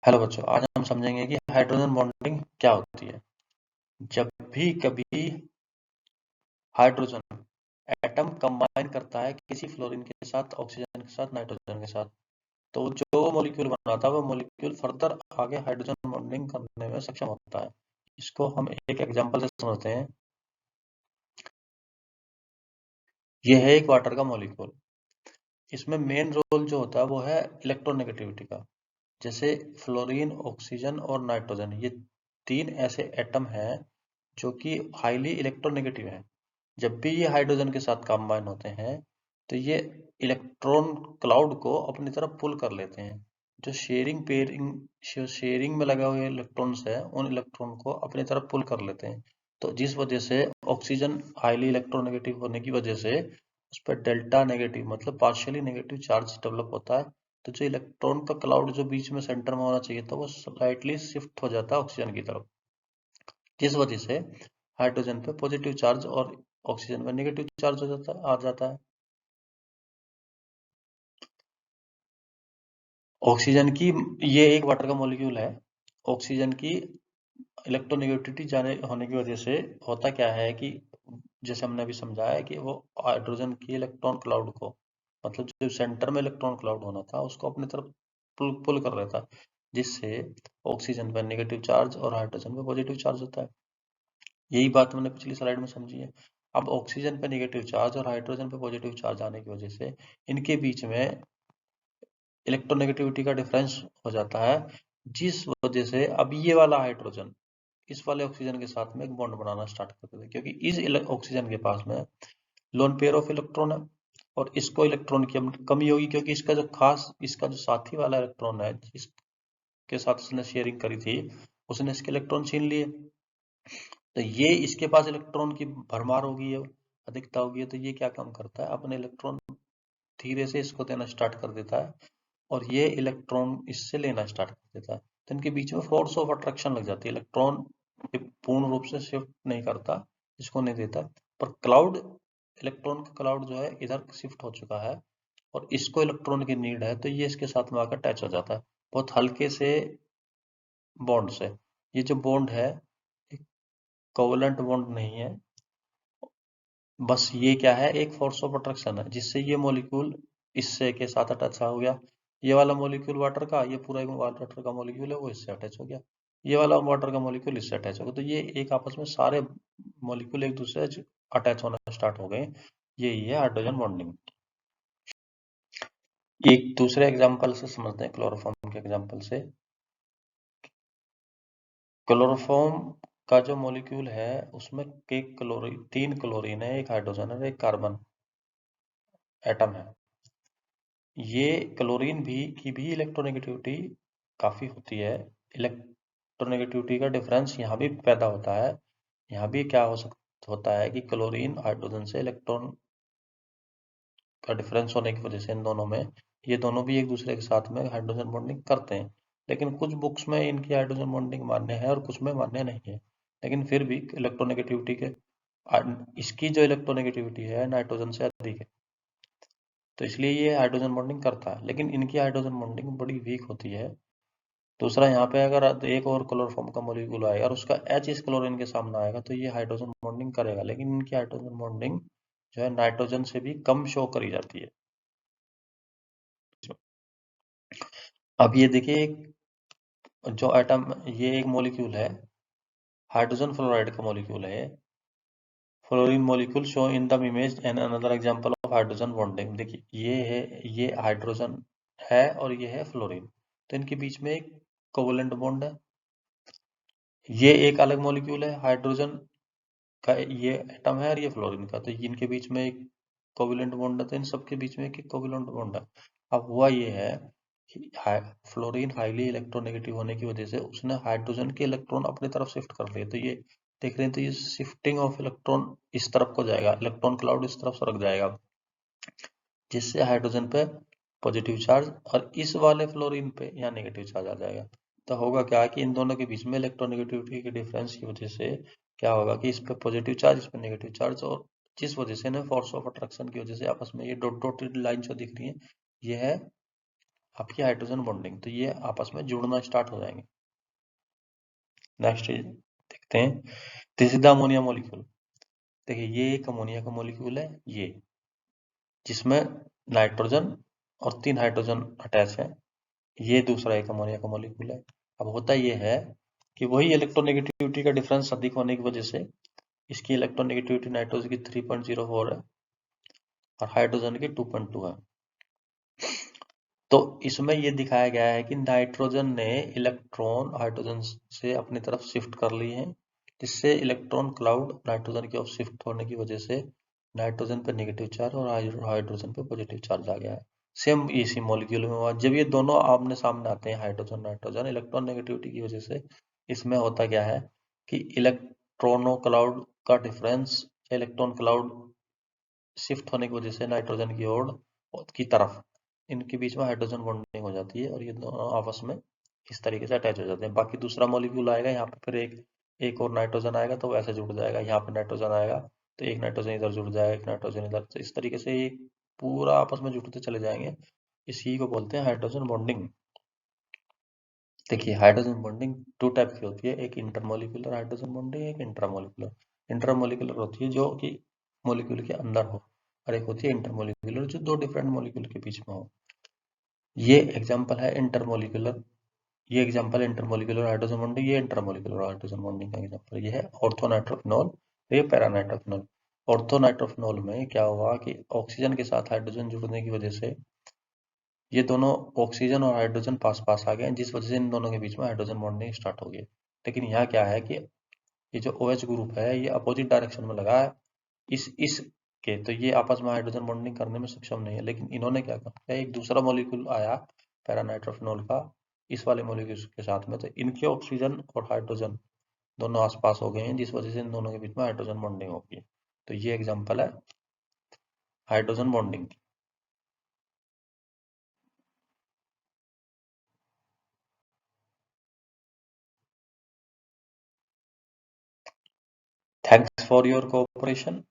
Hello बच्चों, आज हम समझेंगे कि हाइड्रोजन बॉन्डिंग क्या होती है। जब भी कभी हाइड्रोजन एटम कंबाइन करता है किसी फ्लोरीन के साथ, ऑक्सीजन के साथ, नाइट्रोजन के साथ, तो जो मॉलिक्यूल बनाता है वो मॉलिक्यूल फर्दर आगे हाइड्रोजन बॉन्डिंग करने में सक्षम होता है। इसको हम एक एग्जांपल से समझते हैं। यह है एक वाटर का मॉलिक्यूल। इसमें मेन रोल जो होता है वो है इलेक्ट्रोनेगेटिविटी का। जैसे फ्लोरीन, ऑक्सीजन और नाइट्रोजन, ये तीन ऐसे एटम हैं जो कि हाईली इलेक्ट्रोनेगेटिव हैं। जब भी ये हाइड्रोजन के साथ कंबाइन होते हैं तो ये इलेक्ट्रॉन क्लाउड को अपनी तरफ पुल कर लेते हैं। जो शेयरिंग में लगे हुए इलेक्ट्रॉन्स है, उन इलेक्ट्रॉन को अपनी तरफ पुल कर लेते हैं। तो जिस वजह से ऑक्सीजन हाईली इलेक्ट्रोनेगेटिव होने की वजह से उस पर डेल्टा नेगेटिव मतलब पार्शियली नेगेटिव चार्ज डेवलप होता है। तो जो इलेक्ट्रॉन का क्लाउड जो बीच में सेंटर में होना चाहिए था वो स्लाइटली शिफ्ट हो जाता है ऑक्सीजन की तरफ, जिस वजह से हाइड्रोजन पे पॉजिटिव चार्ज और ऑक्सीजन में नेगेटिव चार्ज हो जाता आ जाता है। ऑक्सीजन की, ये एक वाटर का मॉलिक्यूल है। ऑक्सीजन की इलेक्ट्रोनेगेटिविटी जाने होने की वजह से होता क्या है कि जैसे हमने अभी समझाया है कि वो हाइड्रोजन की इलेक्ट्रॉन क्लाउड को, मतलब जो सेंटर में इलेक्ट्रॉन क्लाउड होना था उसको अपनी तरफ पुल कर लेता है, जिससे ऑक्सीजन पर नेगेटिव चार्ज और हाइड्रोजन पे पॉजिटिव चार्ज होता है। यही बात मैंने पिछली स्लाइड में समझी है। अब ऑक्सीजन पे नेगेटिव चार्ज और हाइड्रोजन पे पॉजिटिव चार्ज आने की वजह से इनके बीच में इलेक्ट्रोनेगेटिविटी का डिफरेंस हो जाता है, जिस वजह से अब ये वाला हाइड्रोजन इस वाले ऑक्सीजन के साथ में एक बॉन्ड बनाना स्टार्ट कर देता है, क्योंकि इस ऑक्सीजन के पास में लोन पेयर ऑफ इलेक्ट्रॉन है और इसको इलेक्ट्रॉन की कमी होगी, क्योंकि इसका जो साथी वाला इलेक्ट्रॉन है जिसके साथ उसने शेयरिंग करी थी, उसने इसके इलेक्ट्रॉन छीन लिए। तो ये इसके पास इलेक्ट्रॉन की भरमार होगी है, अधिकता होगी है, तो ये क्या काम करता है, अपने इलेक्ट्रॉन धीरे से इसको देना स्टार्ट कर देता है और ये इलेक्ट्रॉन इससे लेना स्टार्ट कर देता है। तो इनके बीच में फोर्स ऑफ अट्रैक्शन लग जाती है। इलेक्ट्रॉन पूर्ण रूप से शिफ्ट नहीं करता, इसको नहीं देता, पर क्लाउड, इलेक्ट्रॉन का क्लाउड जो है इधर शिफ्ट हो चुका है और इसको इलेक्ट्रॉन की नीड है, तो ये इसके साथ में आकर अटैच हो जाता है बहुत हल्के से बॉन्ड से। ये जो बॉन्ड है कोवलेंट बॉन्ड नहीं है, बस ये क्या है, एक फोर्स ऑफ अट्रैक्शन है, जिससे ये मॉलिक्यूल इससे के साथ अटैच हो गया। ये वाला मॉलिक्यूल वाटर का, ये पूरा एक वाटर का मॉलिक्यूल है, वो इससे अटैच हो गया। ये वाला वाटर का मॉलिक्यूल इससे अटैच हो गया, तो ये एक आपस में सारे मॉलिक्यूल एक दूसरे से अटैच होना स्टार्ट हो गए। यही है हाइड्रोजन बॉन्डिंग। एक दूसरे एग्जाम्पल से समझते हैं, क्लोरोफॉर्म के एग्जाम्पल से। क्लोरोफॉर्म का जो मॉलिक्यूल है उसमें तीन क्लोरीन है, एक हाइड्रोजन है, एक कार्बन एटम है। ये क्लोरीन भी की भी इलेक्ट्रोनेगेटिविटी काफ़ी होती है। इलेक्ट्रोनेगेटिविटी का डिफरेंस यहाँ भी पैदा होता है। यहाँ भी क्या होता है कि क्लोरीन हाइड्रोजन से इलेक्ट्रॉन का डिफरेंस होने की वजह से इन दोनों में, ये दोनों भी एक दूसरे के साथ में हाइड्रोजन बॉन्डिंग करते हैं। लेकिन कुछ बुक्स में इनकी हाइड्रोजन बॉन्डिंग मान्य है और कुछ में मान्य नहीं है। लेकिन फिर भी इलेक्ट्रोनेगेटिविटी के इसकी जो इलेक्ट्रोनेगेटिविटी है नाइट्रोजन से अधिक है, तो इसलिए ये हाइड्रोजन बॉन्डिंग करता है, लेकिन इनकी हाइड्रोजन बॉन्डिंग बड़ी वीक होती है। दूसरा, यहाँ पे अगर एक और क्लोरोफॉर्म का मॉलिक्यूल आएगा और उसका एच इस क्लोरीन के सामने आएगा तो ये हाइड्रोजन बॉन्डिंग करेगा, लेकिन इनकी हाइड्रोजन बॉन्डिंग जो है नाइट्रोजन से भी कम शो करी जाती है। अब ये देखिए, जो एटम, ये एक मॉलिक्यूल है, हाइड्रोजन फ्लोराइड का मॉलिक्यूल है। Fluorine molecule show in the image and another example of hydrogen bonding. देखिए ये है, ये हाइड्रोजन है और ये है फ्लोरीन, तो इनके बीच में एक कोवलेंट बॉन्ड है। ये एक अलग मॉलिक्यूल है, हाइड्रोजन का ये एटम है और ये फ्लोरीन का, तो इनके बीच में एक कोवलेंट बॉन्ड है, तो इन सबके बीच में एक कोवलेंट बॉन्ड है। अब हुआ ये है कि फ्लोरीन हाईली इलेक्ट्रोनेगेटिव होने की वजह से उसने हाइड्रोजन के इलेक्ट्रॉन अपनी तरफ शिफ्ट कर लिए, तो ये देख रहे हैं, तो ये शिफ्टिंग ऑफ इलेक्ट्रॉन इस तरफ को जाएगा, इलेक्ट्रॉन क्लाउड इस तरफ सरक जाएगा, जिससे हाइड्रोजन पे पॉजिटिव चार्ज और इस वाले फ्लोरीन पे यहाँ नेगेटिव चार्ज आ जाएगा। तो होगा क्या कि इन दोनों के बीच में इलेक्ट्रोनेगेटिविटी के डिफरेंस की वजह से क्या होगा कि इस पे पॉजिटिव चार्ज, इस पे नेगेटिव चार्ज, और जिस वजह से ना फोर्स ऑफ अट्रैक्शन की वजह से आपस में ये डॉट डॉटेड लाइन जो दिख रही है, ये है आपकी हाइड्रोजन बॉन्डिंग, तो ये आपस में जुड़ना स्टार्ट हो जाएंगे। नेक्स्ट देखते हैं, this is the ammonia molecule. देखिए ये एक अमोनिया का मॉलिक्यूल है, ये जिसमें नाइट्रोजन और 3 हाइड्रोजन अटैच है। ये दूसरा एक अमोनिया का मॉलिक्यूल है। अब होता ये है कि वही इलेक्ट्रोनेगेटिविटी का डिफरेंस अधिक होने की वजह से इसकी इलेक्ट्रोनेगेटिविटी नाइट्रोजन की 3.04 है और हाइड्रोजन की 2.2 है। तो इसमें ये दिखाया गया है कि नाइट्रोजन ने इलेक्ट्रॉन हाइड्रोजन से अपनी तरफ शिफ्ट कर लिए हैं, जिससे इलेक्ट्रॉन क्लाउड नाइट्रोजन की ओर शिफ्ट होने की वजह से नाइट्रोजन पे नेगेटिव चार्ज और हाइड्रोजन पे पॉजिटिव चार्ज आ गया है। सेम इसी मॉलिक्यूल में हुआ। जब ये दोनों आमने सामने आते हैं, हाइड्रोजन नाइट्रोजन, इलेक्ट्रॉन नेगेटिविटी की वजह से इसमें होता क्या है कि इलेक्ट्रॉनों क्लाउड का डिफरेंस, इलेक्ट्रॉन क्लाउड शिफ्ट होने की वजह से नाइट्रोजन की ओर की तरफ इनके बीच में हाइड्रोजन बॉन्डिंग हो जाती है और ये दोनों आपस में इस तरीके से अटैच हो जाते हैं। बाकी दूसरा मॉलिक्यूल आएगा यहाँ पे, फिर एक और नाइट्रोजन आएगा तो वो ऐसे जुड़ जाएगा। यहाँ पे नाइट्रोजन आएगा तो एक नाइट्रोजन इधर जुड़ जाएगा, एक नाइट्रोजन इधर, तो इस तरीके से ये पूरा आपस में जुड़ते चले जाएंगे। इसी को बोलते हैं हाइड्रोजन बॉन्डिंग। देखिए हाइड्रोजन बॉन्डिंग 2 टाइप की होती है, एक इंटरमोलिकुलर हाइड्रोजन बॉन्डिंग, एक इंट्रामोलिकुलर। इंटरमोलिकुलर होती है जो कि मोलिक्यूल के अंदर हो, और एक होती है इंटरमोलिकुलर जो 2 डिफरेंट मोलिक्यूल के बीच में हो। ये एग्जांपल है इंटरमोलिकुलर, ये एग्जांपल है इंटरमोलिकुलर हाइड्रोजन बॉन्डिंग, ये इंटरमोलिकुलर हाइड्रोजन बॉन्डिंग का एग्जांपल। ये है ऑर्थोनाइट्रोफिनॉल, ये पैरानाइट्रोफिनॉल। ऑर्थोनाइट्रोफिनॉल में क्या हुआ कि ऑक्सीजन के साथ हाइड्रोजन जुड़ने की वजह से ये दोनों ऑक्सीजन और हाइड्रोजन पास पास आ गए, जिस वजह से इन दोनों के बीच में हाइड्रोजन बॉन्डिंग स्टार्ट हो गई। लेकिन यहाँ क्या है कि ये जो OH ग्रुप है ये अपोजिट डायरेक्शन में लगा है इस के, तो ये आपस में हाइड्रोजन बॉन्डिंग करने में सक्षम नहीं है। लेकिन इन्होंने क्या किया, एक दूसरा मॉलिक्यूल आया पैरानाइट्रोफिनॉल का इस वाले मॉलिक्यूल के साथ में, तो इनके ऑक्सीजन और हाइड्रोजन दोनों आसपास हो गए हैं, जिस वजह से इन दोनों के बीच में हाइड्रोजन बॉन्डिंग होगी। तो ये एग्जांपल है hydrogen bonding. Thanks for your cooperation.